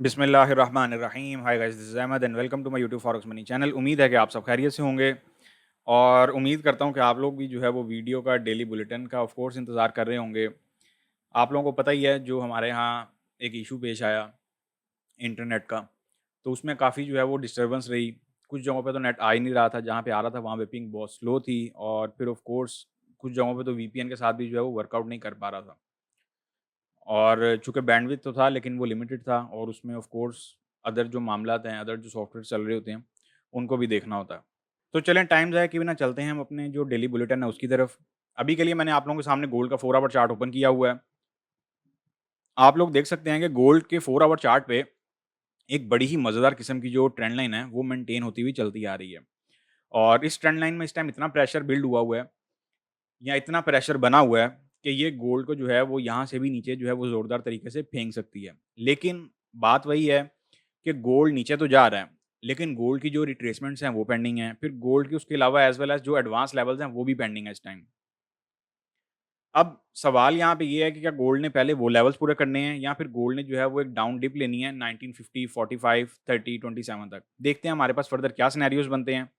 बिस्मिल्लाहिर्रहमानिर्रहीम। Hi guys, this is Ahmed and welcome to my YouTube forex money channel. उम्मीद है कि आप सब खैरियत से होंगे और उम्मीद करता हूं कि आप लोग भी जो है वो वीडियो का डेली बुलेटिन का ऑफ कोर्स इंतज़ार कर रहे होंगे। आप लोगों को पता ही है जो हमारे यहाँ एक इशू पेश आया इंटरनेट का, तो उसमें काफ़ी जो है वो डिस्टर्बेंस रही। कुछ जगहों पे तो नेट आ ही नहीं रहा था, जहाँ पे आ रहा था वहाँ पे पिंग बहुत स्लो थी और फिर ऑफ कोर्स कुछ जगहों पे तो वीपीएन के साथ भी जो है वो वर्कआउट नहीं कर पा रहा था। और चूँकि बैंडविड्थ तो था लेकिन वो लिमिटेड था और उसमें ऑफ कोर्स अदर जो मामलात हैं, अदर जो सॉफ्टवेयर चल रहे होते हैं, उनको भी देखना होता है। तो चलें टाइम ज़ाया किए बिना चलते हैं हम अपने जो डेली बुलेटिन है उसकी तरफ। अभी के लिए मैंने आप लोगों के सामने गोल्ड का 4 आवर चार्ट ओपन किया हुआ है। आप लोग देख सकते हैं कि गोल्ड के 4 आवर चार्ट पे एक बड़ी ही मज़ेदार किस्म की जो ट्रेंड लाइन है, वो मेंटेन होती हुई चलती आ रही है। और इस ट्रेंड लाइन में इस टाइम इतना प्रेशर बिल्ड हुआ हुआ है या इतना प्रेशर बना हुआ है कि ये गोल्ड को जो है वो यहाँ से भी नीचे जो है वो ज़ोरदार तरीके से फेंक सकती है। लेकिन बात वही है कि गोल्ड नीचे तो जा रहा है, लेकिन गोल्ड की जो रिट्रेसमेंट्स हैं वो पेंडिंग हैं। फिर गोल्ड के उसके अलावा एज़ वेल एज़ जो एडवांस लेवल्स हैं वो भी पेंडिंग है इस टाइम। अब सवाल यहाँ पे ये है कि क्या गोल्ड ने पहले वो लेवल्स पूरे करने हैं या फिर गोल्ड ने जो है वो एक डाउन डिप लेनी है 1950, 45, 30, 27 तक। देखते हैं हमारे पास फर्दर क्या सिनेरियोज़ बनते हैं।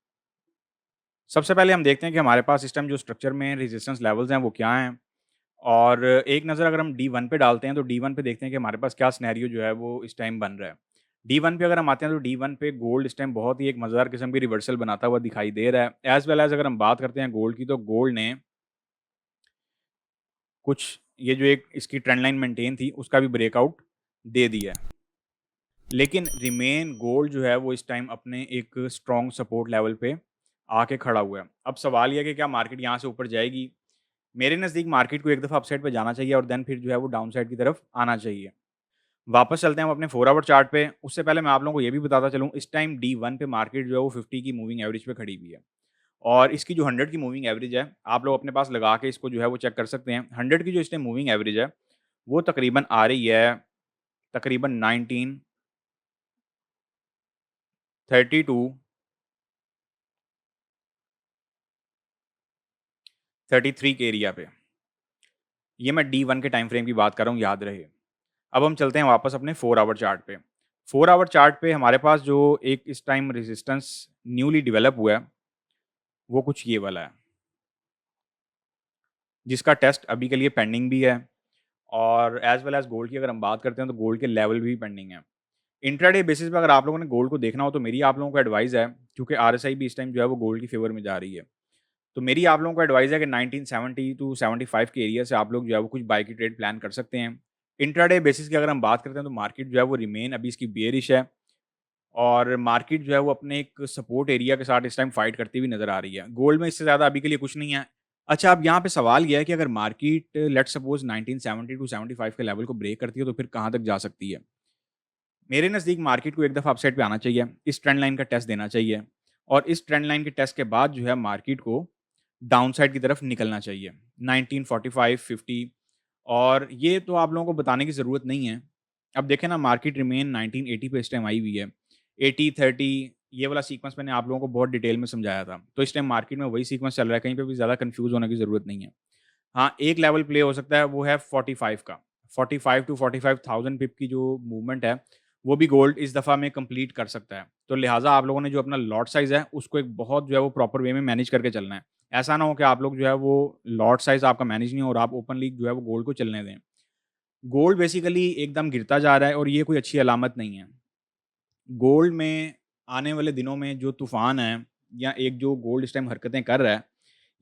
सबसे पहले हम देखते हैं कि हमारे पास इस टाइम जो स्ट्रक्चर में रेजिस्टेंस लेवल्स हैं वो क्या हैं। और एक नज़र अगर हम D1 पे डालते हैं तो D1 पे देखते हैं कि हमारे पास क्या सिनेरियो जो है वो इस टाइम बन रहा है। D1 पे अगर हम आते हैं तो D1 पे गोल्ड इस टाइम बहुत ही एक मज़ेदार किस्म की रिवर्सल बनाता हुआ दिखाई दे रहा है। एज़ वेल एज़ अगर हम बात करते हैं गोल्ड की, तो गोल्ड ने कुछ ये जो एक इसकी ट्रेंड लाइन मेंटेन थी उसका भी ब्रेकआउट दे दिया है। लेकिन रिमेन गोल्ड जो है वो इस टाइम अपने एक स्ट्रॉन्ग सपोर्ट लेवल पे आके खड़ा हुआ है। अब सवाल ये है कि क्या मार्केट यहाँ से ऊपर जाएगी? मेरे नज़दीक मार्केट को एक दफ़ा अपसाइड पे जाना चाहिए और देन फिर जो है वो डाउन साइड की तरफ आना चाहिए। वापस चलते हैं हम अपने 4 आवर चार्ट पे। उससे पहले मैं आप लोगों को ये भी बताता चलूँ, इस टाइम D1 पे मार्केट जो है वो 50 की मूविंग एवरेज पे खड़ी हुई है। और इसकी जो 100 की मूविंग एवरेज है, आप लोग अपने पास लगा के इसको जो है वो चेक कर सकते हैं। 100 की जो इस टाइम मूविंग एवरेज है, वो तकरीबन आ रही है तकरीबन 1932 33 के एरिया पे। ये मैं D1 के टाइम फ्रेम की बात कर रहा हूँ, याद रहे। अब हम चलते हैं वापस अपने 4 आवर चार्ट पे। 4 आवर चार्ट पे हमारे पास जो एक इस टाइम रेजिस्टेंस न्यूली डेवलप हुआ है, वो कुछ ये वाला है, जिसका टेस्ट अभी के लिए पेंडिंग भी है। और एज़ वेल एज़ गोल्ड की अगर हम बात करते हैं तो गोल्ड के लेवल भी पेंडिंग है। इंट्राडे बेसिस पे अगर आप लोगों ने गोल्ड को देखना हो तो मेरी आप लोगों को एडवाइस है, क्योंकि आरएसआई भी इस टाइम जो है वो गोल्ड की फेवर में जा रही है। तो मेरी आप लोगों को एडवाइस है कि 1970 टू 75 के एरिया से आप लोग जो है वो कुछ बाय की ट्रेड प्लान कर सकते हैं। इंट्राडे बेसिस की अगर हम बात करते हैं तो मार्केट जो है वो रिमेन अभी इसकी बेयरिश है और मार्केट जो है वो अपने एक सपोर्ट एरिया के साथ इस टाइम फाइट करती हुई नज़र आ रही है। गोल्ड में इससे ज़्यादा अभी के लिए कुछ नहीं है। अच्छा, अब यहाँ पे सवाल ये है कि अगर मार्केट लेट्स सपोज़ 1970 टू 75 के लेवल को ब्रेक करती है तो फिर कहाँ तक जा सकती है? मेरे नज़दीक मार्केट को एक दफ़ा अपसाइड पे आना चाहिए, इस ट्रेंड लाइन का टेस्ट देना चाहिए और इस ट्रेंड लाइन के टेस्ट के बाद जो है मार्केट को डाउन साइड की तरफ निकलना चाहिए 1945, 50। और ये तो आप लोगों को बताने की ज़रूरत नहीं है। अब देखें ना, मार्केट रिमेन 1980 पे इस टाइम आई हुई है। 80, 30 ये वाला सीक्वेंस मैंने आप लोगों को बहुत डिटेल में समझाया था। तो इस टाइम मार्केट में वही सीक्वेंस चल रहा है, कहीं पे भी ज़्यादा कन्फ्यूज़ होने की ज़रूरत नहीं है। हाँ, एक लेवल प्ले हो सकता है, वो है 45 का। 45 टू 45,000 पिप की जो मूवमेंट है, वो भी गोल्ड इस दफ़ा में कंप्लीट कर सकता है। तो लिहाज़ा आप लोगों ने जो अपना लॉट साइज़ है, उसको एक बहुत जो है वो प्रॉपर वे में मैनेज करके चलना है। ऐसा ना हो कि आप लोग जो है वो लॉट साइज़ आपका मैनेज नहीं हो और आप ओपनली जो है वो गोल्ड को चलने दें। गोल्ड बेसिकली एकदम गिरता जा रहा है और ये कोई अच्छी अलामत नहीं है। गोल्ड में आने वाले दिनों में जो तूफ़ान है या एक जो गोल्ड इस टाइम हरकतें कर रहा है,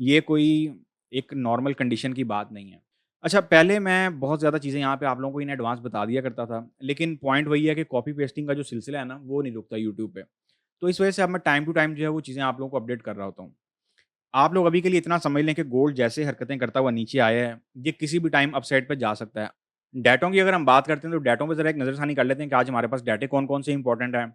ये कोई एक नॉर्मल कंडीशन की बात नहीं है। अच्छा, पहले मैं बहुत ज़्यादा चीज़ें यहाँ पे आप लोगों को इन एडवांस बता दिया करता था, लेकिन पॉइंट वही है कि कॉपी पेस्टिंग का जो सिलसिला है ना, वो नहीं रुकता यूट्यूब पे। तो इस वजह से अब मैं टाइम टू टाइम जो है वो चीज़ें आप लोगों को अपडेट कर रहा होता हूँ। आप लोग अभी के लिए इतना समझ लें कि गोल्ड जैसे हरकतें करता हुआ नीचे आया है, ये किसी भी टाइम अपसाइड पे जा सकता है। डेटों की अगर हम बात करते हैं तो डेटों पे ज़रा एक नज़रसानी कर लेते हैं कि आज हमारे पास डेटे कौन-कौन से इंपॉर्टेंट हैं।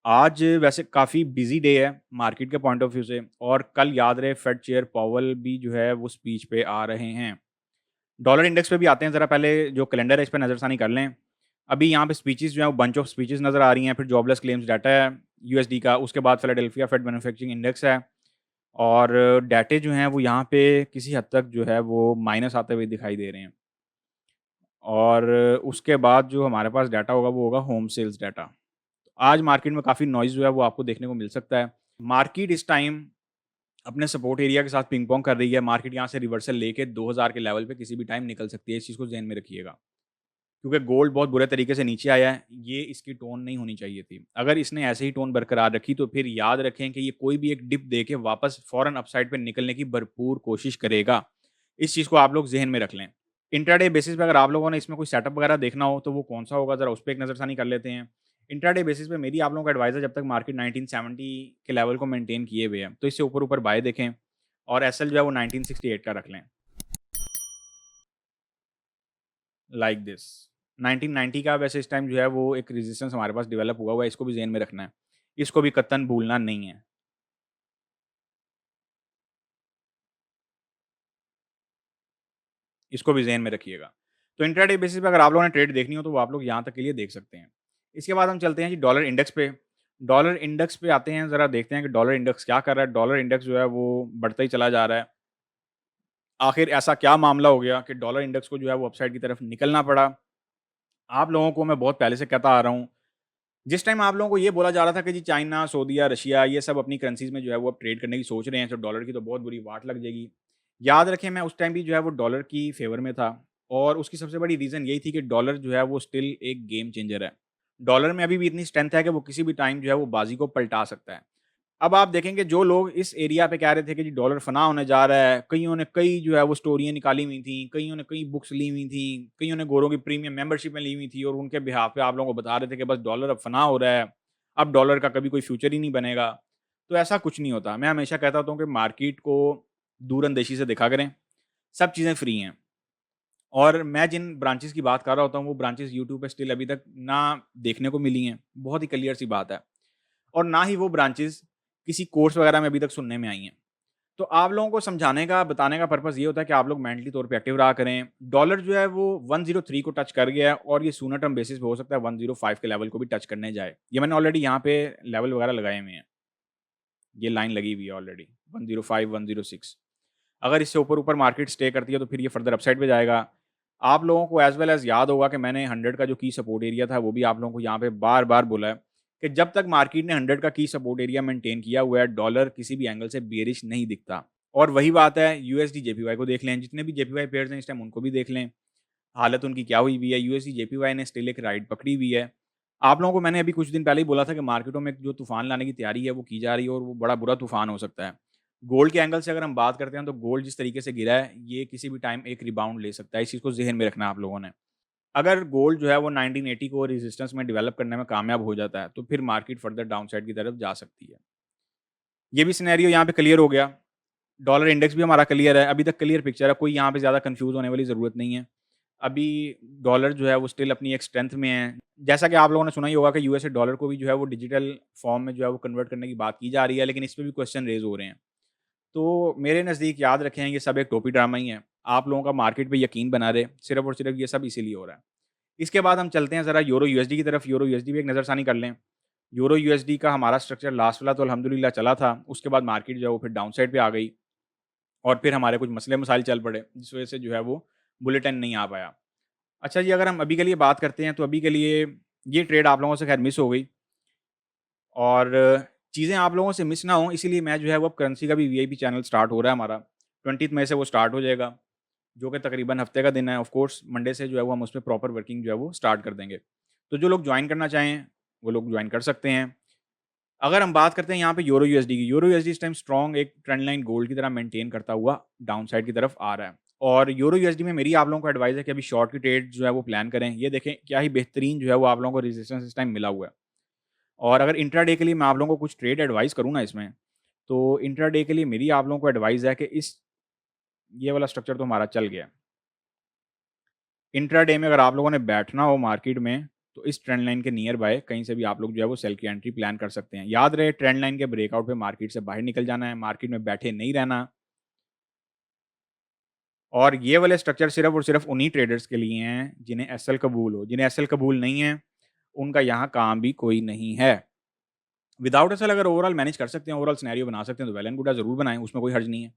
आज वैसे काफ़ी बिज़ी डे है मार्केट के पॉइंट ऑफ व्यू से, और कल याद रहे फेड चेयर पावेल भी जो है वो स्पीच पे आ रहे हैं। डॉलर इंडेक्स पे भी आते हैं, ज़रा पहले जो कैलेंडर है इस पे नज़रसानी कर लें। अभी यहाँ पे स्पीचेज़ जो है वो बंच ऑफ स्पीचेज़ नज़र आ रही हैं, फिर जॉबलेस क्लेम्स डाटा है यूएसडी का, उसके बाद फिलाडेल्फिया फेड मैन्युफैक्चरिंग इंडेक्स है और डाटे जो हैं वो यहाँ पे किसी हद तक जो है वो माइनस आते हुए दिखाई दे रहे हैं। और उसके बाद जो हमारे पास डाटा होगा वो होगा होम सेल्स डाटा। आज मार्केट में काफ़ी नॉइज़ जो है वो आपको देखने को मिल सकता है। मार्केट इस टाइम अपने सपोर्ट एरिया के साथ पिंग-पोंग कर रही है। मार्केट यहाँ से रिवर्सल लेके 2000 के लेवल पे किसी भी टाइम निकल सकती है। इस चीज़ को ज़हन में रखिएगा। क्योंकि गोल्ड बहुत बुरे तरीके से नीचे आया है, ये इसकी टोन नहीं होनी चाहिए थी। अगर इसने ऐसे ही टोन बरकरार रखी तो फिर याद रखें कि ये कोई भी एक डिप देके वापस फ़ौरन अपसाइड पे निकलने की भरपूर कोशिश करेगा। इस चीज़ को आप लोग ज़हन में रख लें। इंट्राडे बेसिस पे अगर आप लोगों ने इसमें कोई सेटअप वगैरह देखना हो तो वो कौन-सा होगा ज़रा उस पे एक नज़रसानी कर लेते हैं। इंट्राडे बेसिस पे मेरी आप लोगों को एडवाइस है जब तक मार्केट 1970 के लेवल को मेंटेन किए हुए है, तो इससे ऊपर-ऊपर बाय देखें और एसएल जो है वो 1968 का रख लें। लाइक दिस 1990 का वैसे इस टाइम जो है वो एक रेजिस्टेंस हमारे पास डेवलप हुआ हुआ है, इसको भी ज़हन में रखना है। इसको भी कतई भूलना नहीं है। इसको भी ज़हन में रखिएगा। तो इंट्राडे बेसिस पे अगर आप लोगों ने ट्रेड देखनी हो तो वो आप लोग यहाँ तक के लिए देख सकते हैं। इसके बाद हम चलते हैं जी डॉलर इंडेक्स पे। डॉलर इंडेक्स पे आते हैं, ज़रा देखते हैं कि डॉलर इंडेक्स क्या कर रहा है। डॉलर इंडेक्स जो है वो बढ़ता ही चला जा रहा है। आखिर ऐसा क्या मामला हो गया कि डॉलर इंडेक्स को जो है वो अपसाइड की तरफ निकलना पड़ा? आप लोगों को मैं बहुत पहले से कहता आ रहा हूँ, जिस टाइम आप लोगों को ये बोला जा रहा था कि जी चाइना, सऊदीया, रशिया ये सब अपनी करेंसीज़ में जो है वो अब ट्रेड करने की सोच रहे हैं, तो डॉलर की तो बहुत बुरी वाट लग जाएगी। याद रखें मैं उस टाइम भी जो है वो डॉलर की फ़ेवर में था और उसकी सबसे बड़ी रीज़न यही थी कि डॉलर जो है वो स्टिल एक गेम चेंजर है। डॉलर में अभी भी इतनी स्ट्रेंथ है कि वो किसी भी टाइम जो है वो बाज़ी को पलटा सकता है। अब आप देखेंगे जो लोग इस एरिया पे कह रहे थे कि जी डॉलर फना होने जा रहा है, कइयों ने कई जो है वो स्टोरियाँ निकाली हुई थी, कइयों ने कई बुक्स ली हुई थी, कइयों ने गोरों की प्रीमियम मेंबरशिपें ली हुई थी और उनके बिहाफ़ पे आप लोगों को बता रहे थे कि बस डॉलर अब फना हो रहा है, अब डॉलर का कभी कोई फ्यूचर ही नहीं बनेगा। तो ऐसा कुछ नहीं होता। मैं हमेशा कहता होता हूँ कि मार्केट को दूरअंदेशी से देखा करें, सब चीज़ें फ्री हैं और मैं जिन ब्रांचेज़ की बात कर रहा होता हूँ, वो ब्रांचेज़ यूट्यूब पे स्टिल अभी तक ना देखने को मिली हैं, बहुत ही क्लियर सी बात है और ना ही वो ब्रांचेज़ किसी कोर्स वगैरह में अभी तक सुनने में आई हैं। तो आप लोगों को समझाने का, बताने का पर्पज़ ये होता है कि आप लोग मेंटली तौर पे एक्टिव रहा करें। डॉलर जो है वो 103 को टच कर गया है और ये सूनर टर्म बेसिस पे हो सकता है 105 के लेवल को भी टच करने जाए। ये मैंने ऑलरेडी यहाँ पे लेवल वगैरह लगाए हुए हैं। ये लाइन लगी हुई है ऑलरेडी 105, 106। अगर इससे ऊपर-ऊपर मार्केट स्टे करती है तो फिर ये फर्दर अपसाइड पे जाएगा। आप लोगों को एज़ वेल एज़ याद होगा कि मैंने 100 का जो की सपोर्ट एरिया था वो भी आप लोगों को यहाँ पे बार-बार बोला है कि जब तक मार्केट ने 100 का की सपोर्ट एरिया मेंटेन किया हुआ है, डॉलर किसी भी एंगल से बेयरिश नहीं दिखता। और वही बात है यूएसडी जेपीवाई को देख लें, जितने भी जेपीवाई पेयर्स हैं इस टाइम उनको भी देख लें। हालत उनकी क्या हुई हुई है, यूएसडी जेपीवाई ने स्टिल एक राइड पकड़ी हुई है। आप लोगों को मैंने अभी कुछ दिन पहले ही बोला था कि मार्केटों में जो तूफ़ान लाने की तैयारी है वो की जा रही है और वो बड़ा बुरा तूफ़ान हो सकता है। गोल्ड के एंगल से अगर हम बात करते हैं तो गोल्ड जिस तरीके से गिरा है, ये किसी भी टाइम एक रिबाउंड ले सकता है। इस चीज़ को ज़हन में रखना है आप लोगों ने। अगर गोल्ड जो है वो 1980 को रेजिस्टेंस में डेवलप करने में कामयाब हो जाता है, तो फिर मार्केट फर्दर डाउनसाइड की तरफ जा सकती है। ये भी सिनेरियो यहाँ पे क्लियर हो गया। डॉलर इंडेक्स भी हमारा क्लियर है, अभी तक क्लियर पिक्चर है, कोई यहाँ पे ज़्यादा कन्फ्यूज़ होने वाली ज़रूरत नहीं है। अभी डॉलर जो है वो स्टिल अपनी एक स्ट्रेंथ में है। जैसा कि आप लोगों ने सुना ही होगा कि यूएसए डॉलर को भी जो है वो डिजिटल फॉर्म में जो है वो कन्वर्ट करने की बात की जा रही है, लेकिन इस पे भी क्वेश्चन रेज़ हो रहे हैं। तो मेरे नज़दीक याद रखें ये सब एक टोपी ड्रामा ही है। आप लोगों का मार्केट पे यकीन बना रहे, सिर्फ़ और सिर्फ़ ये सब इसीलिए हो रहा है। इसके बाद हम चलते हैं ज़रा यूरो यूएसडी की तरफ, यूरो यूएसडी भी एक नज़रसानी कर लें। यूरो यूएसडी का हमारा स्ट्रक्चर लास्ट वाला तो अल्हम्दुलिल्लाह चला था, उसके बाद मार्केट जो है वो फिर डाउन साइड पे आ गई और फिर हमारे कुछ मसले-मसाइल चल पड़े, जिस वज़ह से जो है वो बुलेटिन नहीं आ पाया। अच्छा जी, अगर हम अभी के लिए बात करते हैं, तो अभी के लिए ये ट्रेड आप लोगों से ख़ैर मिस हो गई और चीज़ें आप लोगों से मिस ना हों, इसीलिए मैं जो है वो अब करेंसी का भी वीआईपी चैनल स्टार्ट हो रहा है हमारा। 20th मई से वो स्टार्ट हो जाएगा, जो कि तकरीबन हफ़्ते का दिन है। ऑफ़ कोर्स मंडे से जो है वो हम उसपे प्रॉपर वर्किंग जो है वो स्टार्ट कर देंगे। तो जो लोग जॉइन करना चाहें, वो लोग जॉइन कर सकते हैं। अगर हम बात करते हैं यहाँ पे यूरो यूएसडी की, यूरो यूएसडी इस टाइम स्ट्रॉन्ग एक ट्रेंड लाइन गोल्ड की तरह मेंटेन करता हुआ डाउन साइड की तरफ आ रहा है। और यूरो यूएसडी में मेरी आप लोगों को एडवाइस है कि अभी शॉर्ट की ट्रेड जो है वो प्लान करें। ये देखें क्या ही बेहतरीन जो है वो आप लोगों को रेजिस्टेंस इस टाइम मिला हुआ है। और अगर इंट्राडे के लिए मैं आप लोगों को कुछ ट्रेड एडवाइस करूँ ना इसमें, तो इंट्राडे के लिए मेरी आप लोगों को एडवाइस है कि इस ये वाला स्ट्रक्चर तो हमारा चल गया। इंट्राडे में अगर आप लोगों ने बैठना हो मार्केट में, तो इस ट्रेंड लाइन के नियर बाय कहीं से भी आप लोग जो है वो सेल की एंट्री प्लान कर सकते हैं। याद रहे ट्रेंड लाइन के ब्रेकआउट पे मार्केट से बाहर निकल जाना है, मार्केट में बैठे नहीं रहना। और ये वाले स्ट्रक्चर सिर्फ़ और सिर्फ़ उन्हीं ट्रेडर्स के लिए हैं जिन्हें एसएल कबूल हो। जिन्हें एसएल कबूल नहीं है, उनका यहाँ काम भी कोई नहीं है। विदाउट एसएल अगर ओवरऑल मैनेज कर सकते हैं, ओवरऑल सिनेरियो बना सकते हैं तो वेल एंड गुड है, ज़रूर बनाएँ, उसमें कोई हर्ज नहीं है।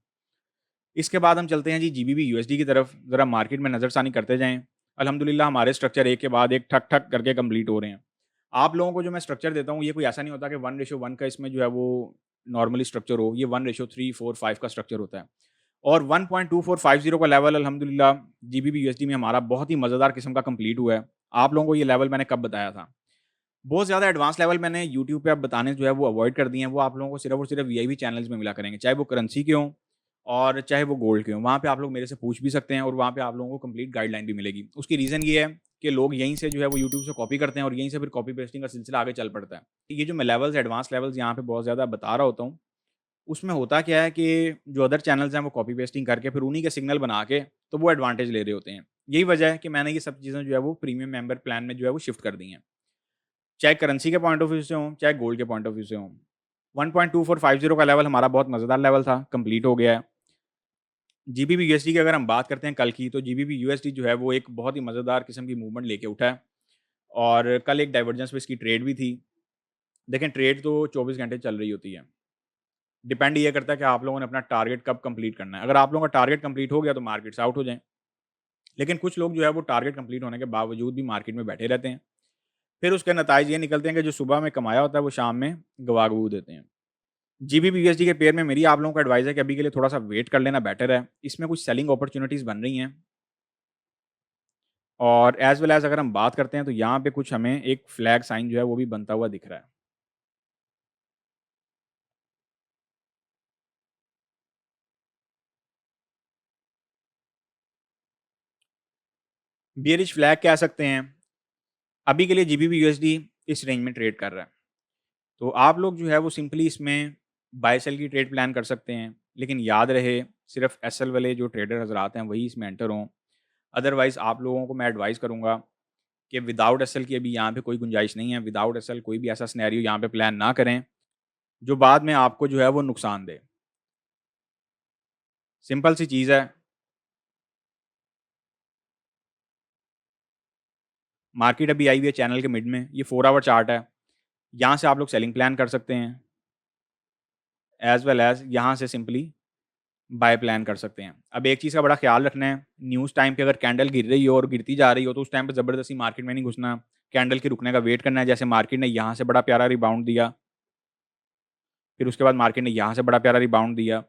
इसके बाद हम चलते हैं जी जीबीबी यूएसडी की तरफ, ज़रा मार्केट में नज़रसानी करते जाएँ। अल्हम्दुलिल्लाह हमारे स्ट्रक्चर एक के बाद एक ठक-ठक करके कंप्लीट हो रहे हैं। आप लोगों को जो मैं स्ट्रक्चर देता हूँ, ये कोई ऐसा नहीं होता कि 1:1 का इसमें जो है वो नॉर्मली स्ट्रक्चर हो, ये 1:3, 4, 5 का स्ट्रक्चर होता है। और 1.2450 का लेवल अल्हम्दुलिल्लाह जीबीपी यूएसडी में हमारा बहुत ही मज़ेदार किस्म का कंप्लीट हुआ है। आप लोगों को ये लेवल मैंने कब बताया था? बहुत ज़्यादा एडवांस लेवल मैंने यूट्यूब पे अब बताने जो है वो अवॉइड कर दिए हैं, वो आप लोगों को सिर्फ़ और सिर्फ़ वीआईपी चैनल्स में मिला करेंगे, चाहे वो करेंसी के हों और चाहे वो गोल्ड के हों। वहाँ पे आप लोग मेरे से पूछ भी सकते हैं और वहाँ पे आप लोगों को कंप्लीट गाइडलाइन भी मिलेगी। उसकी रीज़न ये है कि लोग यहीं से जो है वो यूट्यूब से कॉपी करते हैं और यहीं से फिर कॉपी पेस्टिंग का सिलसिला आगे चल पड़ता है। ये जो मैं लेवल्स एडवांस लेवल्स यहाँ पे बहुत ज़्यादा बता रहा होता हूँ, उसमें होता क्या है कि जो अदर चैनल्स हैं वो कॉपी पेस्टिंग करके फिर उन्हीं के सिग्नल बना के तो वो एडवांटेज ले रहे होते हैं। यही वजह है कि मैंने ये सब चीज़ें जो है वो प्रीमियम मेंबर प्लान में जो है वो शिफ्ट कर दी हैं। चाहे करेंसी के पॉइंट ऑफ व्यू से हों, चाहे गोल्ड के पॉइंट ऑफ व्यू से हों। 1.2450 का लेवल हमारा बहुत मज़ेदार लेवल था, कंप्लीट हो गया है। जीबीपी यूएसडी की अगर हम बात करते हैं कल की, तो जीबीपी यूएसडी जो है वो एक बहुत ही मज़ेदार किस्म की मूवमेंट लेके उठा है और कल एक डाइवर्जेंस पे इसकी ट्रेड भी थी। देखें ट्रेड तो 24 घंटे चल रही होती है। डिपेंड ये करता है कि आप लोगों ने अपना टारगेट कब कंप्लीट करना है। अगर आप लोगों का टारगेट कंप्लीट हो गया तो मार्केट से आउट हो जाएँ। लेकिन कुछ लोग जो है वो टारगेट कंप्लीट होने के बावजूद भी मार्केट में बैठे रहते हैं। फिर उसके नताइज ये निकलते हैं कि जो सुबह में कमाया होता है वो शाम में गँवा-गवू देते हैं। जीबीपी यूएसडी के पेयर में मेरी आप लोगों को एडवाइस है कि अभी के लिए थोड़ा-सा वेट कर लेना बेटर है। इसमें कुछ सेलिंग अपॉर्च्युनिटीज़ बन रही हैं और एज़ वेल एज़ अगर हम बात करते हैं तो यहाँ पे कुछ हमें एक फ्लैग साइन जो है वो भी बनता हुआ दिख रहा है। बियरिश फ्लैग कह सकते हैं। अभी के लिए जीबीपी यूएसडी इस रेंज में ट्रेड कर रहा है। तो आप लोग जो है वो सिंपली इसमें बाय सेल की ट्रेड प्लान कर सकते हैं। लेकिन याद रहे सिर्फ़ एसएल वाले जो ट्रेडर हज़रात हैं वही इसमें एंटर हों। अदरवाइज़ आप लोगों को मैं एडवाइस करूँगा कि विदाउट एसएल की अभी यहाँ पे कोई गुंजाइश नहीं है। विदाउट एसएल कोई भी ऐसा सिनेरियो यहाँ पे प्लान ना करें, जो बाद में आपको जो है वो नुकसान दे। सिंपल सी चीज़ है, मार्केट अभी आई हुई है चैनल के मिड में, ये 4 आवर चार्ट है। यहाँ से आप लोग सेलिंग प्लान कर सकते हैं, एज़ वेल एज़ यहाँ से सिंपली बाय प्लान कर सकते हैं। अब एक चीज़ का बड़ा ख़्याल रखना है, न्यूज़ टाइम पे अगर कैंडल गिर रही हो और गिरती जा रही हो, तो उस टाइम पे ज़बरदस्ती मार्केट में नहीं घुसना। कैंडल के रुकने का वेट करना है, जैसे मार्केट ने यहाँ से बड़ा प्यारा रिबाउंड दिया, फिर उसके बाद मार्केट ने यहाँ से बड़ा प्यारा रिबाउंड दिया।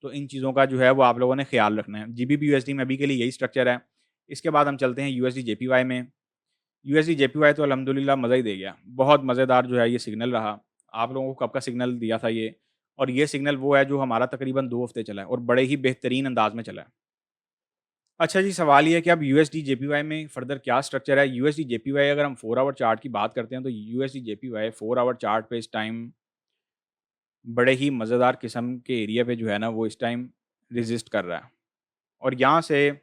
तो इन चीज़ों का जो है वो आप लोगों ने ख़्याल रखना है। जीबीपी यूएसडी में अभी के लिए यही स्ट्रक्चर है। इसके बाद हम चलते हैं यूएसडी जेपीवाई में। यूएसडी जेपीवाई तो अल्हम्दुलिल्लाह मज़ा ही दे गया। बहुत मज़ेदार जो है ये सिग्नल रहा। आप लोगों को कब का सिग्नल दिया था ये और ये सिग्नल वो है जो हमारा तकरीबन 2 हफ़्ते चला है और बड़े ही बेहतरीन अंदाज़ में चला है। अच्छा जी, सवाल ये है कि अब यूएसडी जेपीवाई में फ़र्दर क्या स्ट्रक्चर है? यूएसडी जेपीवाई अगर हम 4 आवर चार्ट की बात करते हैं तो यूएसडी जेपीवाई 4 आवर चार्ट पे इस टाइम बड़े ही मज़ेदार किस्म के एरिया पे जो है ना वो इस टाइम रेज़िस्ट कर रहा है। और यहाँ से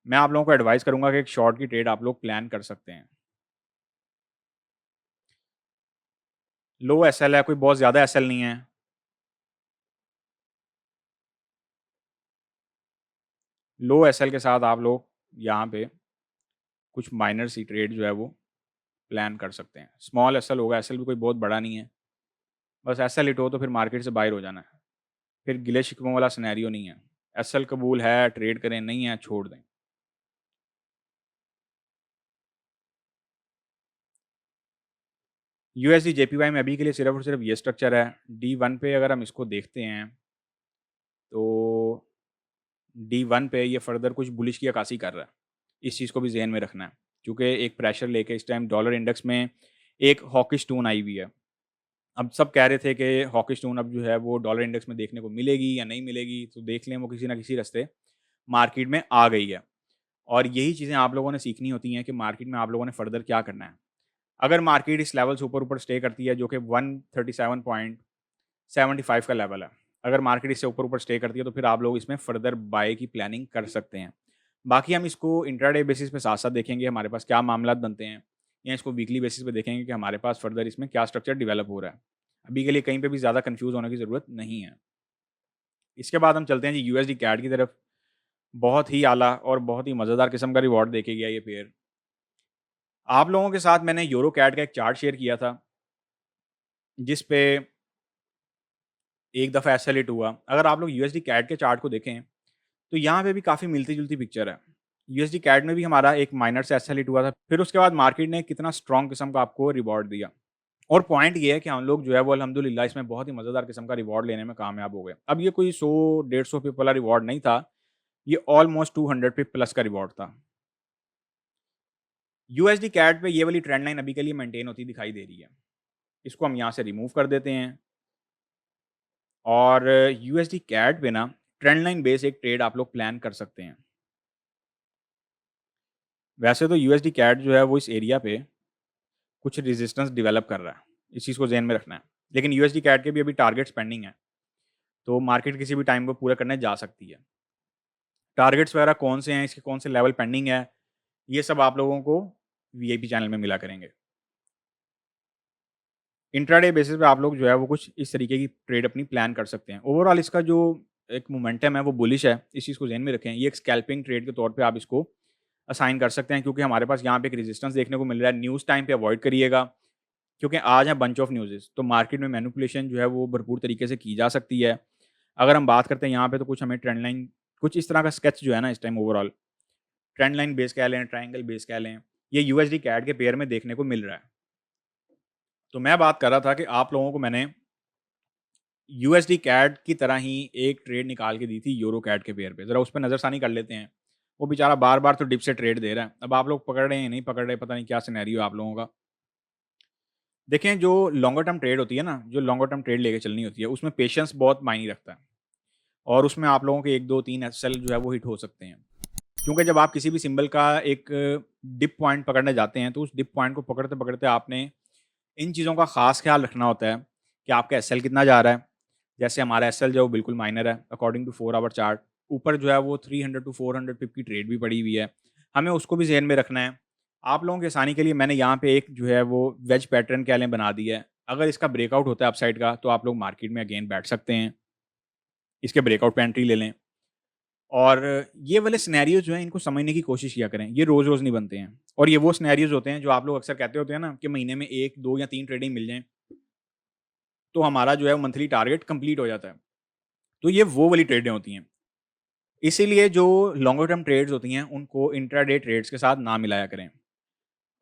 मैं आप लोगों को एडवाइस करूँगा कि एक शॉर्ट की ट्रेड आप लोग प्लान कर सकते हैं। लो एसएल है, कोई बहुत ज़्यादा एसएल नहीं है। लो एसएल के साथ आप लोग यहाँ पे कुछ माइनर सी ट्रेड जो है वो प्लान कर सकते हैं। स्मॉल एसएल होगा, एसएल भी कोई बहुत बड़ा नहीं है। बस एसएल हिट हो तो फिर मार्केट से बाहर हो जाना है। फिर गिले-शिकवों वाला सिनेरियो नहीं है। एसएल कबूल है, ट्रेड करें, नहीं है, छोड़ दें। यूएसडी जेपीवाई में अभी के लिए सिर्फ़ और सिर्फ़ ये स्ट्रक्चर है। डी1 पे अगर हम इसको देखते हैं, तो डी1 पे ये फ़र्दर कुछ बुलिश की अक्कासी कर रहा है। इस चीज़ को भी ज़हन में रखना है। क्योंकि एक प्रेशर लेके इस टाइम डॉलर इंडेक्स में एक हॉकिश टोन आई हुई है। अब सब कह रहे थे कि हॉकिश टोन अब जो है वो डॉलर इंडेक्स में देखने को मिलेगी या नहीं मिलेगी, तो देख लें वो किसी न किसी रास्ते मार्केट में आ गई है। और यही चीज़ें आप लोगों ने सीखनी होती हैं कि मार्केट में आप लोगों ने फ़र्दर क्या करना है। अगर मार्केट इस लेवल से ऊपर-ऊपर स्टे करती है जो कि 137.75 का लेवल है। अगर मार्केट इससे ऊपर-ऊपर स्टे करती है तो फिर आप लोग इसमें फ़र्दर बाय की प्लानिंग कर सकते हैं। बाकी हम इसको इंट्राडे बेसिस पे साथ-साथ देखेंगे हमारे पास क्या मामलात बनते हैं या इसको वीकली बेसिस पे देखेंगे कि हमारे पास फ़र्दर इसमें क्या स्ट्रक्चर डेवलप हो रहा है। अभी के लिए कहीं पे भी ज़्यादा कन्फ्यूज़ होने की ज़रूरत नहीं है। इसके बाद हम चलते हैं जी यूएसडी कैड की तरफ। बहुत ही आला और बहुत ही मज़ेदार किस्म का रिवॉर्ड देके गया ये पेयर। आप लोगों के साथ मैंने यूरो कैड का एक चार्ट शेयर किया था, जिस पे एक दफ़ा ऐसा हिट हुआ। अगर आप लोग यूएसडी कैड के चार्ट को देखें, तो यहाँ पे भी काफ़ी मिलती-जुलती पिक्चर है। यूएसडी कैड में भी हमारा एक माइनर से एसएल हिट हुआ था। फिर उसके बाद मार्केट ने कितना स्ट्रॉन्ग किस्म का आपको रिवॉर्ड दिया। और पॉइंट ये है कि हम लोग जो है वो अल्हम्दुलिल्लाह इसमें बहुत ही मज़ेदार किस्म का रिवॉर्ड लेने में कामयाब हो गए। अब ये कोई 100-150 पिप वाला रिवॉर्ड नहीं था, ये ऑलमोस्ट 200 पिप प्लस का रिवॉर्ड था। यूएसडी कैड पे ये वाली ट्रेंड लाइन अभी के लिए मेंटेन होती दिखाई दे रही है। इसको हम यहाँ से रिमूव कर देते हैं और यूएसडी कैड पे ना ट्रेंड लाइन बेस एक ट्रेड आप लोग प्लान कर सकते हैं। वैसे तो यूएसडी कैड जो है वो इस एरिया पे कुछ रेजिस्टेंस डेवलप कर रहा है, इस चीज़ को ज़हन में रखना है। लेकिन यूएसडी कैड के भी अभी टारगेट्स पेंडिंग हैं, तो मार्केट किसी भी टाइम को पूरा करने जा सकती है। टारगेट्स वगैरह कौन से हैं, इसके कौन से लेवल पेंडिंग है, ये सब आप लोगों को वीआईपी चैनल में मिला करेंगे। इंट्राडे बेसिस पे आप लोग जो है वो कुछ इस तरीके की ट्रेड अपनी प्लान कर सकते हैं। ओवरऑल इसका जो एक मोमेंटम है वो बुलिश है, इस चीज़ को ज़हन में रखें। ये एक स्कैल्पिंग ट्रेड के तौर पे आप इसको असाइन कर सकते हैं, क्योंकि हमारे पास यहाँ पे एक रेजिस्टेंस देखने को मिल रहा है। न्यूज़ टाइम पे अवॉइड करिएगा, क्योंकि आज है बंच ऑफ न्यूज़ेज़, तो मार्केट में मैनिपुलेशन जो है वो भरपूर तरीके से की जा सकती है। अगर हम बात करते हैं यहाँ पे, तो कुछ हमें ट्रेंड लाइन कुछ इस तरह का स्केच जो है ना इस time overall trend line base कह लें, ट्रायंगल बेस कह लें, ये यूएसडी कैड के पेयर में देखने को मिल रहा है। तो मैं बात कर रहा था कि आप लोगों को मैंने यूएसडी कैड की तरह ही एक ट्रेड निकाल के दी थी यूरो कैड के पेयर पे। ज़रा उस पे नज़रसानी कर लेते हैं। वो बेचारा बार-बार तो डिप से ट्रेड दे रहा है। अब आप लोग पकड़ रहे हैं, नहीं पकड़ रहे, पता नहीं क्या सिनेरियो है आप लोगों का। देखें, जो लॉन्गर टर्म ट्रेड होती है ना, जो लॉन्गर टर्म ट्रेड लेके चलनी होती है, उसमें पेशेंस बहुत मायने रखता है। और उसमें आप लोगों के 1, 2, 3 एसएल जो है वो हिट हो सकते हैं। क्योंकि जब आप किसी भी सिंबल का एक डिप पॉइंट पकड़ने जाते हैं, तो उस डिप पॉइंट को पकड़ते-पकड़ते आपने इन चीज़ों का ख़ास ख़्याल रखना होता है कि आपका एसएल कितना जा रहा है। जैसे हमारा एसएल जो है वो बिल्कुल माइनर है अकॉर्डिंग टू 4 आवर चार्ट। ऊपर जो है वो 300 टू 400 पिप की ट्रेड भी पड़ी हुई है। हमें उसको भी ज़हन में रखना है। आप लोगों की आसानी के लिए मैंने यहाँ पे एक जो है वो वेज पैटर्न कह लें बना दिया है। अगर इसका ब्रेकआउट होता है अपसाइड का, तो आप लोग मार्केट में अगेन बैठ सकते हैं। इसके ब्रेकआउट पे एंट्री ले लें। और ये वाले सिनेरियोज़ जो हैं, इनको समझने की कोशिश किया करें। ये रोज़-रोज़ नहीं बनते हैं। और ये वो सिनेरियोज़ होते हैं जो आप लोग अक्सर कहते होते हैं ना कि महीने में 1, 2 या 3 ट्रेडिंग मिल जाएँ, तो हमारा जो है मंथली टारगेट कंप्लीट हो जाता है। तो ये वो वाली ट्रेडें होती हैं। इसीलिए जो लॉन्गर टर्म ट्रेड्स होती हैं, उनको इंट्राडे ट्रेड्स के साथ ना मिलाया करें।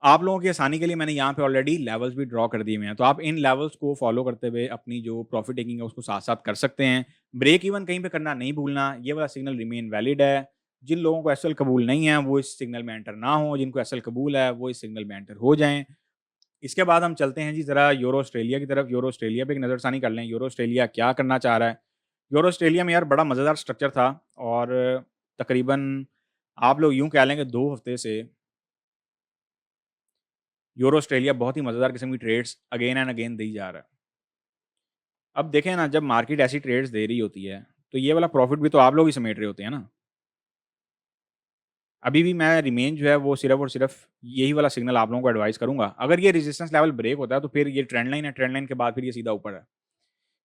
आप लोगों की आसानी के लिए मैंने यहाँ पे ऑलरेडी लेवल्स भी ड्रॉ कर दिए हुए हैं, तो आप इन लेवल्स को फॉलो करते हुए अपनी जो प्रॉफिट टेकिंग है उसको साथ-साथ कर सकते हैं। ब्रेक इवन कहीं पे करना नहीं भूलना, ये वाला सिग्नल रिमेन वैलिड है। जिन लोगों को एसएल कबूल नहीं है, वो इस सिग्नल में एंटर ना हो, जिनको एसएल कबूल है, वो इस सिग्नल में एंटर हो जाएँ। इसके बाद हम चलते हैं जी ज़रा यूरो ऑस्ट्रेलिया की तरफ। यूरो ऑस्ट्रेलिया पे एक नज़रसानी कर लें, यूरो ऑस्ट्रेलिया क्या करना चाह रहा है। यूरो ऑस्ट्रेलिया में यार बड़ा मज़ेदार स्ट्रक्चर था, और तकरीबन आप लोग यूँ कह लें कि 2 हफ्ते से यूरो ऑस्ट्रेलिया बहुत ही मज़ेदार किस्म की ट्रेड्स अगेन एंड अगेन दी जा रहा है। अब देखें ना, जब मार्केट ऐसी ट्रेड्स दे रही होती है, तो ये वाला प्रॉफ़िट भी तो आप लोग ही समेट रहे होते हैं ना। अभी भी मैं रिमेन जो है वो सिर्फ़ और सिर्फ़ यही वाला सिग्नल आप लोगों को एडवाइस करूँगा। अगर ये रेजिस्टेंस लेवल ब्रेक होता है, तो फिर ये ट्रेंड लाइन है, ट्रेंड लाइन के बाद फिर ये सीधा ऊपर है।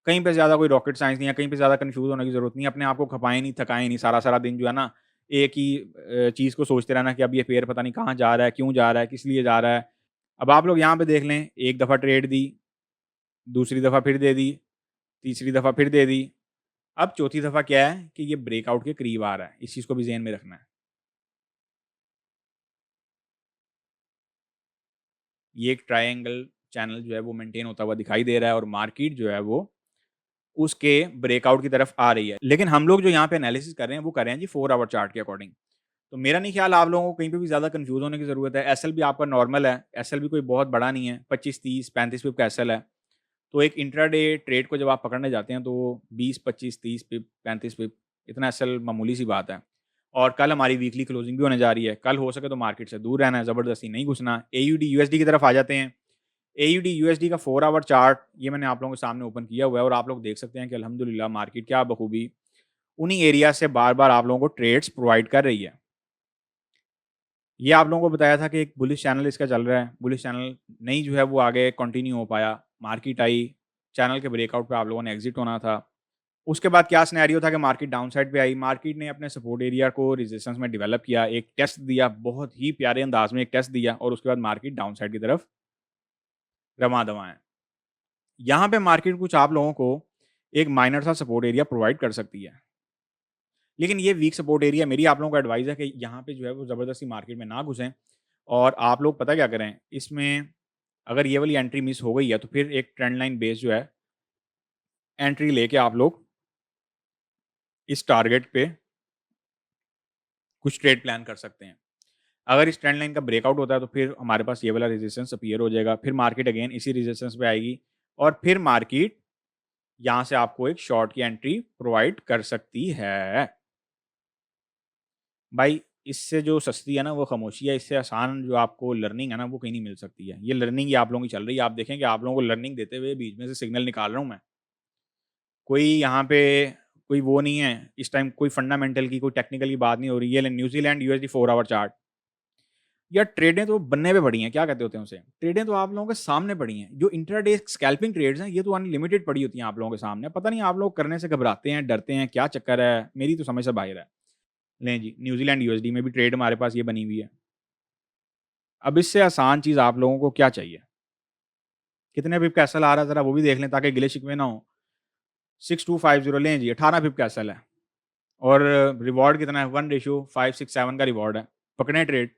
कहीं पे ज़्यादा कोई रॉकेट साइंस नहीं है, कहीं पे ज़्यादा कन्फ्यूज़ होने की ज़रूरत नहीं है। अपने आप को खपाएँ नहीं, थकाएँ नहीं, सारा-सारा दिन जो है ना, एक ही चीज़ को सोचते रहना कि अब ये पेयर पता नहीं कहाँ जा रहा है, क्यों जा रहा है, किस लिए जा रहा है। अब आप लोग यहाँ पे देख लें, एक दफ़ा ट्रेड दी, दूसरी दफ़ा फिर दे दी, तीसरी दफ़ा फिर दे दी। अब चौथी दफ़ा क्या है कि ये ब्रेकआउट के करीब आ रहा है। इस चीज़ को भी ज़हन में रखना है। ये एक ट्रायंगल चैनल जो है वो मेंटेन होता हुआ दिखाई दे रहा है, और मार्केट जो है वो उसके ब्रेकआउट की तरफ आ रही है। लेकिन हम लोग जो यहाँ पे एनालिसिस कर रहे हैं, वो कर रहे हैं जी 4 आवर चार्ट के अकॉर्डिंग। तो मेरा नहीं ख्याल आप लोगों को कहीं पे भी ज़्यादा कन्फ्यूज़ होने की ज़रूरत है। एसएल भी आपका नॉर्मल है, एसएल भी कोई बहुत बड़ा नहीं है, 25, 30, 35 पिप का एसएल है। तो एक इंट्राडे ट्रेड को जब आप पकड़ने जाते हैं, तो 20, 25, 30 पिप, 35 पिप, इतना एसएल मामूली सी बात है। और कल हमारी वीकली क्लोजिंग भी होने जा रही है। कल हो सके तो मार्केट से दूर रहना है, ज़बरदस्ती नहीं घुसना। एयूडी यूएसडी की तरफ आ जाते हैं। एयूडी यूएसडी का 4 आवर चार्ट ये मैंने आप लोगों के सामने ओपन किया हुआ है, और आप लोग देख सकते हैं कि अल्हम्दुलिल्लाह मार्केट क्या बखूबी उन्हीं एरिया से बार-बार आप लोगों को ट्रेड्स प्रोवाइड कर रही है। ये आप लोगों को बताया था कि एक बुलिश चैनल इसका चल रहा है, बुलिश चैनल नहीं जो है वो आगे कंटिन्यू हो पाया। मार्केट आई, चैनल के ब्रेकआउट पे आप लोगों ने एग्ज़िट होना था। उसके बाद क्या सिनेरियो था कि मार्केट डाउन साइड पे आई, मार्केट ने अपने सपोर्ट एरिया को रेजिस्टेंस में डेवलप किया, एक टेस्ट दिया, बहुत ही प्यारे अंदाज में एक टेस्ट दिया, और उसके बाद मार्केट डाउन साइड की तरफ रवां-दवां है। यहाँ पे मार्केट कुछ आप लोगों को एक माइनर सा सपोर्ट एरिया प्रोवाइड कर सकती है। लेकिन ये वीक सपोर्ट एरिया, मेरी आप लोगों को एडवाइस है कि यहाँ पे जो है वो ज़बरदस्ती मार्केट में ना घुसें और आप लोग पता क्या करें, इसमें अगर ये वाली एंट्री मिस हो गई है तो फिर एक ट्रेंड लाइन बेस जो है एंट्री लेके आप लोग इस टारगेट पे कुछ ट्रेड प्लान कर सकते हैं। अगर इस ट्रेंड लाइन का ब्रेकआउट होता है तो फिर हमारे पास ये वाला रेजिस्टेंस अपीयर हो जाएगा, फिर मार्केट अगेन इसी रेजिस्टेंस पे आएगी और फिर मार्केट यहाँ से आपको एक शॉर्ट की एंट्री प्रोवाइड कर सकती है। भाई इससे जो सस्ती है ना वो खामोशी है, इससे आसान जो आपको लर्निंग है ना वो कहीं नहीं मिल सकती है। ये लर्निंग ही आप लोगों की चल रही है, आप देखें कि आप लोगों को लर्निंग देते हुए बीच में से सिग्नल निकाल रहा हूँ मैं। कोई यहाँ पे कोई वो नहीं है, इस टाइम कोई फंडामेंटल की कोई टेक्निकल की बात नहीं हो रही। ये न्यूजीलैंड यूएसडी 4 आवर चार्ट, यार ट्रेडें तो बनने पे पड़ी हैं, क्या कहते होते हैं उसे, ट्रेडें तो आप लोगों के सामने पड़ी हैं। जो इंट्राडे स्कैल्पिंग ट्रेड्स हैं ये तो अनलिमिटेड पड़ी होती हैं आप लोगों के सामने। पता नहीं आप लोग करने से घबराते हैं, डरते हैं, क्या चक्कर है, मेरी तो समझ से बाहर है। लें जी, न्यूजीलैंड यूएसडी में भी ट्रेड हमारे पास ये बनी हुई है। अब इससे आसान चीज़ आप लोगों को क्या चाहिए, कितने पिप कैसल आ रहा है ज़रा वो भी देख लें ताकि गिले शिकवे ना हो। 6250 लें जी, 18 पिप कैसल है और रिवॉर्ड कितना है, 1:567 का रिवॉर्ड है। पकड़े ट्रेड,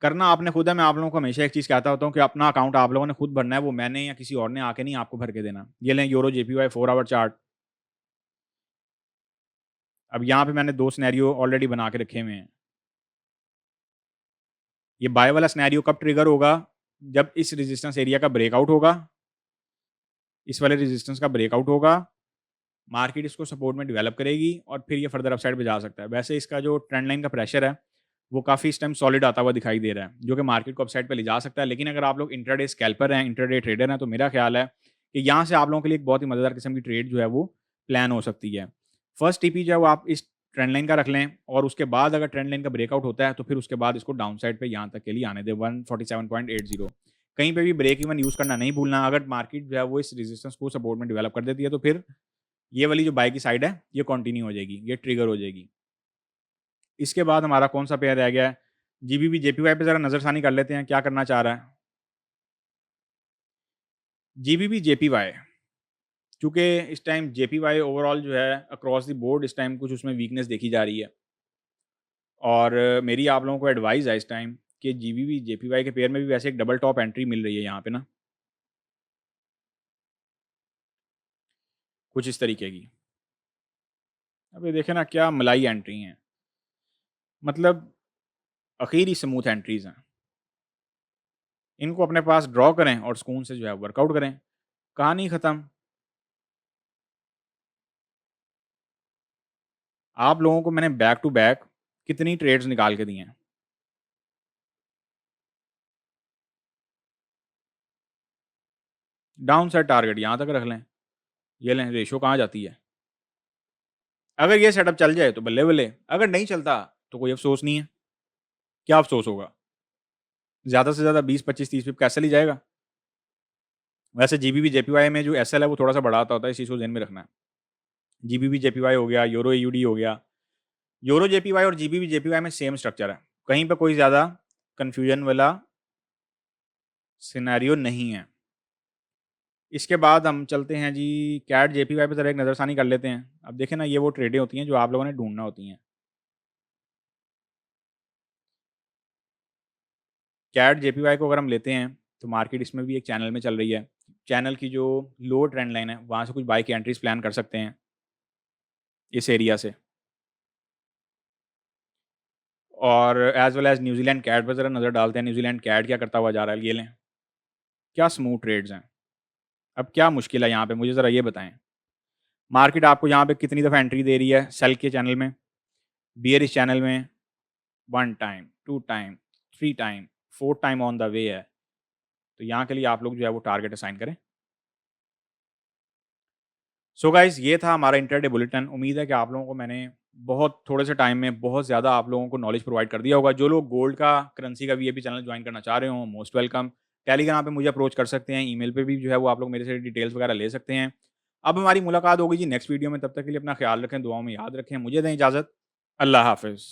करना आपने खुद है। मैं आप लोगों को हमेशा एक चीज़ कहता होता हूँ कि अपना अकाउंट आप लोगों ने खुद भरना है, वो मैंने या किसी और ने आके नहीं आपको भर के देना। ये लें यूरो जेपीवाई 4 आवर चार्ट। अब यहाँ पे मैंने 2 सिनेरियो ऑलरेडी बना के रखे हुए हैं। ये बाय वाला सिनेरियो कब ट्रिगर होगा, जब इस रेजिस्टेंस एरिया का ब्रेकआउट होगा, इस वाले रेजिस्टेंस का ब्रेकआउट होगा, मार्केट इसको सपोर्ट में डेवलप करेगी और फिर ये फर्दर अपसाइड पे जा सकता है। वैसे इसका जो ट्रेंड लाइन का प्रेशर है वो काफ़ी इस टाइम सॉलिड आता हुआ दिखाई दे रहा है, जो कि मार्केट को अपसाइड पे ले जा सकता है। लेकिन अगर आप लोग इंट्राडे स्कैल्पर हैं, इंट्राडे ट्रेडर हैं, तो मेरा ख्याल है कि यहाँ से आप लोगों के लिए एक बहुत ही मज़ेदार किस्म की ट्रेड जो है वो प्लान हो सकती है। फर्स्ट टीपी जो है वो आप इस ट्रेंड लाइन का रख लें और उसके बाद अगर ट्रेंड लाइन का ब्रेकआउट होता है तो फिर उसके बाद इसको डाउन साइड पे यहाँ तक के लिए आने दें 147.80। कहीं पे भी ब्रेक इवन यूज़ करना नहीं भूलना। अगर मार्केट जो है वो इस रेजिस्टेंस को सपोर्ट में डेवलप कर देती है तो फिर ये वाली जो बाय की साइड है ये कंटिन्यू हो जाएगी, ये ट्रिगर हो जाएगी। इसके बाद हमारा कौन सा पेयर रह गया है, जीबीबी जेपीवाई पे ज़रा नज़रसानी कर लेते हैं क्या करना चाह रहा है। जीबीबी जेपीवाई, चूँकि इस टाइम जेपीवाई ओवरऑल जो है अक्रॉस द बोर्ड इस टाइम कुछ उसमें वीकनेस देखी जा रही है और मेरी आप लोगों को एडवाइस है इस टाइम कि जीबीबी जेपीवाई के पेयर में भी वैसे एक डबल टॉप एंट्री मिल रही है यहाँ पे ना, कुछ इस तरीके की। अब ये देखें ना क्या मलाई एंट्री हैं, मतलब आखिरी स्मूथ एंट्रीज हैं। इनको अपने पास ड्रॉ करें और सुकून से जो है वर्कआउट करें, कहानी ख़त्म। आप लोगों को मैंने बैक टू बैक कितनी ट्रेड्स निकाल के दी हैं। डाउन साइड टारगेट यहाँ तक रख लें, ये लें रेशो कहाँ जाती है। अगर ये सेटअप चल जाए तो बल्ले बल्ले, अगर नहीं चलता तो कोई अफसोस नहीं है। क्या अफसोस होगा, ज़्यादा से ज़्यादा 20, 25, 30 पिप कैसे ली जाएगा। वैसे जीबीबी जेपीवाई में जो एसएल है वो थोड़ा सा बढ़ाता होता है, इस चीज़ को ध्यान में रखना है। जीबीबी जेपीवाई हो गया, यूरो यूडी हो गया। यूरो जेपीवाई और जीबीबी जेपीवाई में सेम स्ट्रक्चर है, कहीं पे कोई ज़्यादा कन्फ्यूजन वाला सिनेरियो नहीं है। इसके बाद हम चलते हैं जी कैट जेपीवाई पे ज़रा एक नज़रसानी कर लेते हैं। अब देखें ना ये वो ट्रेडें होती हैं जो आप लोगों ने ढूंढना होती हैं। कैट जेपीवाई को अगर हम लेते हैं तो मार्केट इसमें भी एक चैनल में चल रही है। चैनल की जो लो ट्रेंड लाइन है वहाँ से कुछ बाई की एंट्रीज प्लान कर सकते हैं इस एरिया से। और as well as New Zealand cat पर ज़रा नज़र डालते हैं, न्यूजीलैंड कैट क्या करता हुआ जा रहा है। ये लें, क्या स्मूथ ट्रेड्स हैं। अब क्या मुश्किल है यहाँ पे, मुझे ज़रा ये बताएं। मार्केट आपको यहाँ पे कितनी दफ़ा एंट्री दे रही है, सेल के चैनल में, बियरिश चैनल में 1 time, 2 time, 3 time, 4 time on the way है। तो यहाँ के लिए आप लोग जो है वो टारगेट असाइन करें। सो गाइस ये था हमारा इंटरडे बुलेटिन। उम्मीद है कि आप लोगों को मैंने बहुत थोड़े से टाइम में बहुत ज़्यादा आप लोगों को नॉलेज प्रोवाइड कर दिया होगा। जो लोग गोल्ड का, करेंसी का वीआईपी चैनल ज्वाइन करना चाह रहे हो, मोस्ट वेलकम। टेलीग्राम पे मुझे अप्रोच कर सकते हैं, ईमेल पे भी जो है वो आप लोग मेरे से डिटेल्स वगैरह ले सकते हैं। अब हमारी मुलाकात होगी जी नेक्स्ट वीडियो में, तब तक के लिए अपना ख्याल रखें, दुआओं में याद रखें। मुझे दें इजाज़त, अल्लाह हाफ़िज़।